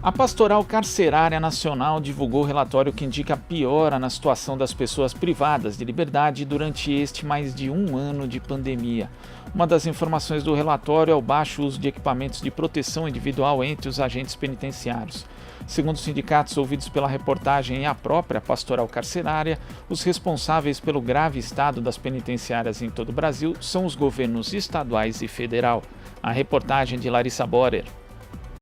A Pastoral Carcerária Nacional divulgou relatório que indica piora na situação das pessoas privadas de liberdade durante este mais de um ano de pandemia. Uma das informações do relatório é o baixo uso de equipamentos de proteção individual entre os agentes penitenciários. Segundo os sindicatos ouvidos pela reportagem e a própria Pastoral Carcerária, os responsáveis pelo grave estado das penitenciárias em todo o Brasil são os governos estaduais e federal. A reportagem de Larissa Borer.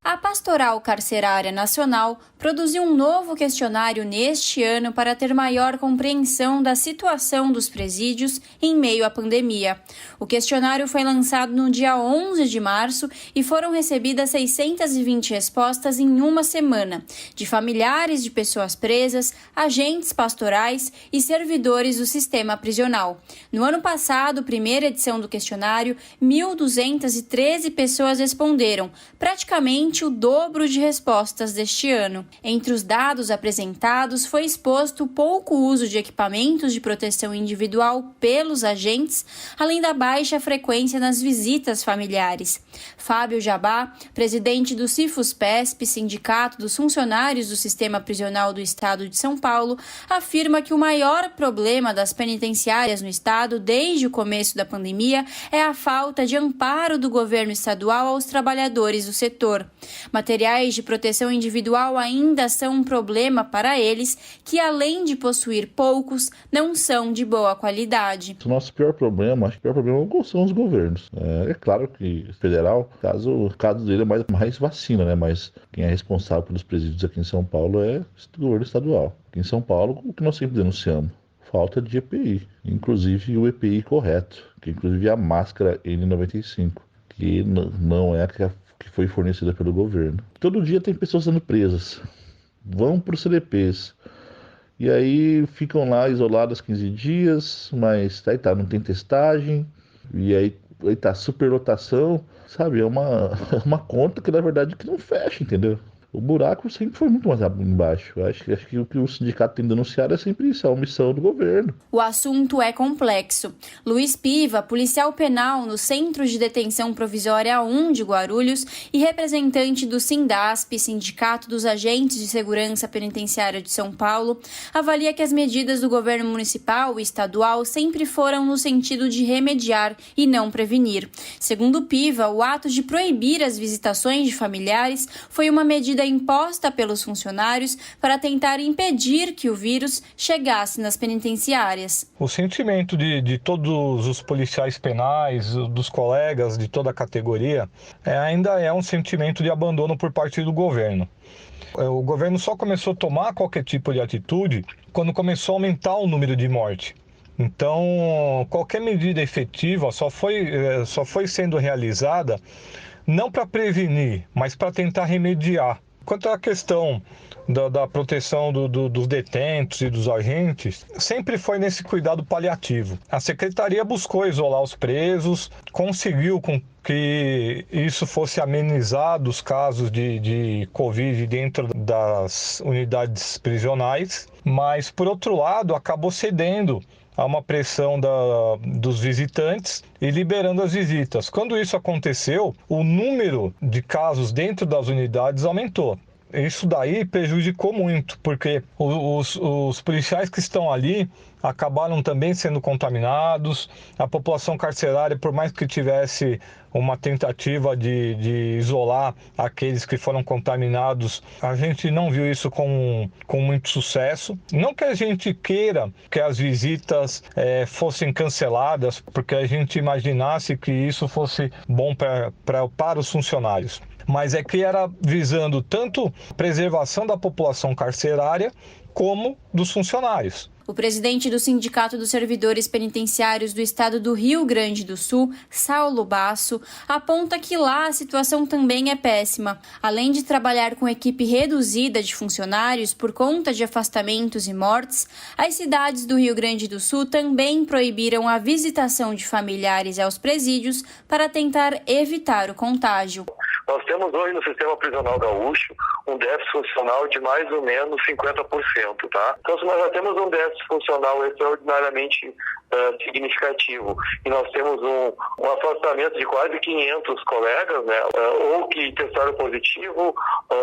A Pastoral Carcerária Nacional produziu um novo questionário neste ano para ter maior compreensão da situação dos presídios em meio à pandemia. O questionário foi lançado no dia 11 de março e foram recebidas 620 respostas em uma semana, de familiares de pessoas presas, agentes pastorais e servidores do sistema prisional. No ano passado, primeira edição do questionário, 1.213 pessoas responderam, praticamente o dobro de respostas deste ano. Entre os dados apresentados, foi exposto o pouco uso de equipamentos de proteção individual pelos agentes, além da baixa frequência nas visitas familiares. Fábio Jabá, presidente do CIFUS-PESP, Sindicato dos Funcionários do Sistema Prisional do Estado de São Paulo, afirma que o maior problema das penitenciárias no estado desde o começo da pandemia é a falta de amparo do governo estadual aos trabalhadores do setor. Materiais de proteção individual ainda são um problema para eles, que além de possuir poucos, não são de boa qualidade. O nosso pior problema, acho que o pior problema são os governos. É claro que o federal, o caso dele é mais vacina, né? Mas quem é responsável pelos presídios aqui em São Paulo é o governo estadual. Aqui em São Paulo, o que nós sempre denunciamos? Falta de EPI, inclusive o EPI correto, que inclusive é a máscara N95, que não é a que foi fornecida pelo governo. Todo dia tem pessoas sendo presas, vão para os CDPs, e aí ficam lá isoladas 15 dias, mas aí não tem testagem, e aí tá superlotação, sabe? É uma conta que na verdade que não fecha, entendeu? O buraco sempre foi muito mais embaixo. Acho que o que o sindicato tem denunciado é sempre isso, a omissão do governo. O assunto é complexo. Luiz Piva, policial penal no Centro de Detenção Provisória 1 de Guarulhos e representante do SINDASP, Sindicato dos Agentes de Segurança Penitenciária de São Paulo, avalia que as medidas do governo municipal e estadual sempre foram no sentido de remediar e não prevenir. Segundo Piva, o ato de proibir as visitações de familiares foi uma medida imposta pelos funcionários para tentar impedir que o vírus chegasse nas penitenciárias. O sentimento de todos os policiais penais, dos colegas de toda a categoria, ainda é um sentimento de abandono por parte do governo. O governo só começou a tomar qualquer tipo de atitude quando começou a aumentar o número de mortes. Então, qualquer medida efetiva só foi sendo realizada não para prevenir, mas para tentar remediar. Quanto à questão da proteção dos detentos e dos agentes, sempre foi nesse cuidado paliativo. A Secretaria buscou isolar os presos, conseguiu que isso fosse amenizado, os casos de Covid dentro das unidades prisionais, mas, por outro lado, acabou cedendo a uma pressão dos visitantes e liberando as visitas. Quando isso aconteceu, o número de casos dentro das unidades aumentou. Isso daí prejudicou muito, porque os policiais que estão ali acabaram também sendo contaminados. A população carcerária, por mais que tivesse uma tentativa de isolar aqueles que foram contaminados, a gente não viu isso com muito sucesso. Não que a gente queira que as visitas fossem canceladas, porque a gente imaginasse que isso fosse bom para os funcionários. Mas é que era visando tanto a preservação da população carcerária como dos funcionários. O presidente do Sindicato dos Servidores Penitenciários do Estado do Rio Grande do Sul, Saulo Basso, aponta que lá a situação também é péssima. Além de trabalhar com equipe reduzida de funcionários por conta de afastamentos e mortes, as cidades do Rio Grande do Sul também proibiram a visitação de familiares aos presídios para tentar evitar o contágio. Nós temos hoje no sistema prisional gaúcho um déficit funcional de mais ou menos 50%, tá? Então, se nós já temos um déficit funcional extraordinariamente significativo e nós temos um afastamento de quase 500 colegas, né, ou que testaram positivo,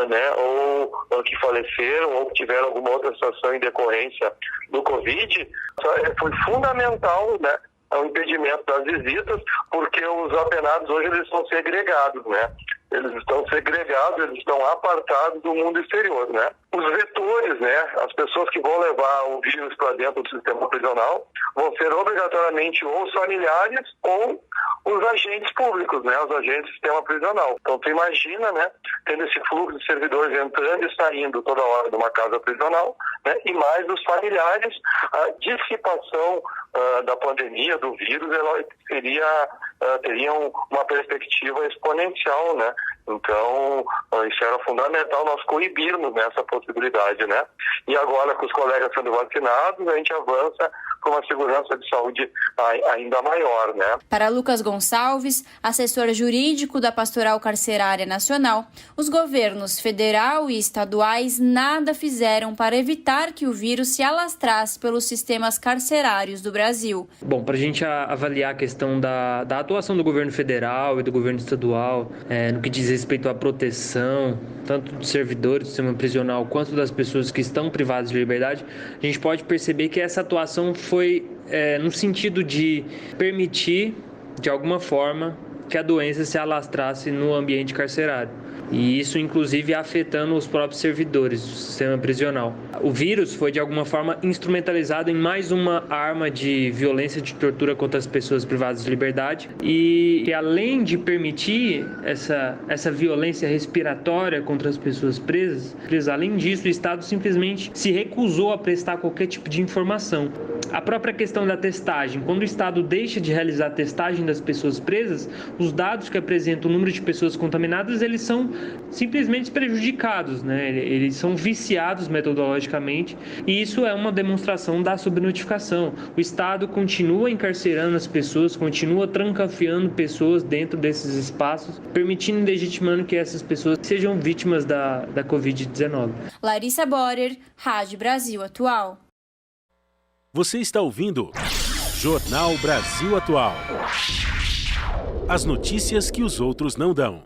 né, ou que faleceram, ou que tiveram alguma outra situação em decorrência do Covid, foi fundamental, né, o impedimento das visitas, porque os apenados hoje eles são segregados, né? Eles estão segregados, eles estão apartados do mundo exterior, né? Os vetores, né? As pessoas que vão levar o vírus para dentro do sistema prisional vão ser obrigatoriamente ou os familiares ou os agentes públicos, né? Os agentes do sistema prisional. Então, tu imagina, né? Tendo esse fluxo de servidores entrando e saindo toda hora de uma casa prisional, né? E mais os familiares, a dissipação da pandemia, do vírus, ela teria uma perspectiva exponencial, né? Então, isso era fundamental nós coibirmos nessa possibilidade, né? E agora, com os colegas sendo vacinados, a gente avança com uma segurança de saúde ainda maior, né? Para Lucas Gonçalves, assessor jurídico da Pastoral Carcerária Nacional, os governos federal e estaduais nada fizeram para evitar que o vírus se alastrasse pelos sistemas carcerários do Brasil. Bom, para a gente avaliar a questão da atuação do governo federal e do governo estadual no que diz respeito à proteção, tanto dos servidores do sistema prisional quanto das pessoas que estão privadas de liberdade, a gente pode perceber que essa atuação foi no sentido de permitir, de alguma forma, que a doença se alastrasse no ambiente carcerário. E isso, inclusive, afetando os próprios servidores do sistema prisional. O vírus foi, de alguma forma, instrumentalizado em mais uma arma de violência, de tortura contra as pessoas privadas de liberdade. E além de permitir essa violência respiratória contra as pessoas presas, além disso, o Estado simplesmente se recusou a prestar qualquer tipo de informação. A própria questão da testagem, quando o Estado deixa de realizar a testagem das pessoas presas, os dados que apresentam o número de pessoas contaminadas, eles são simplesmente prejudicados, né? Eles são viciados metodologicamente e isso é uma demonstração da subnotificação. O Estado continua encarcerando as pessoas, continua trancafiando pessoas dentro desses espaços, permitindo e legitimando que essas pessoas sejam vítimas da Covid-19. Larissa Borer, Rádio Brasil Atual. Você está ouvindo Jornal Brasil Atual. As notícias que os outros não dão.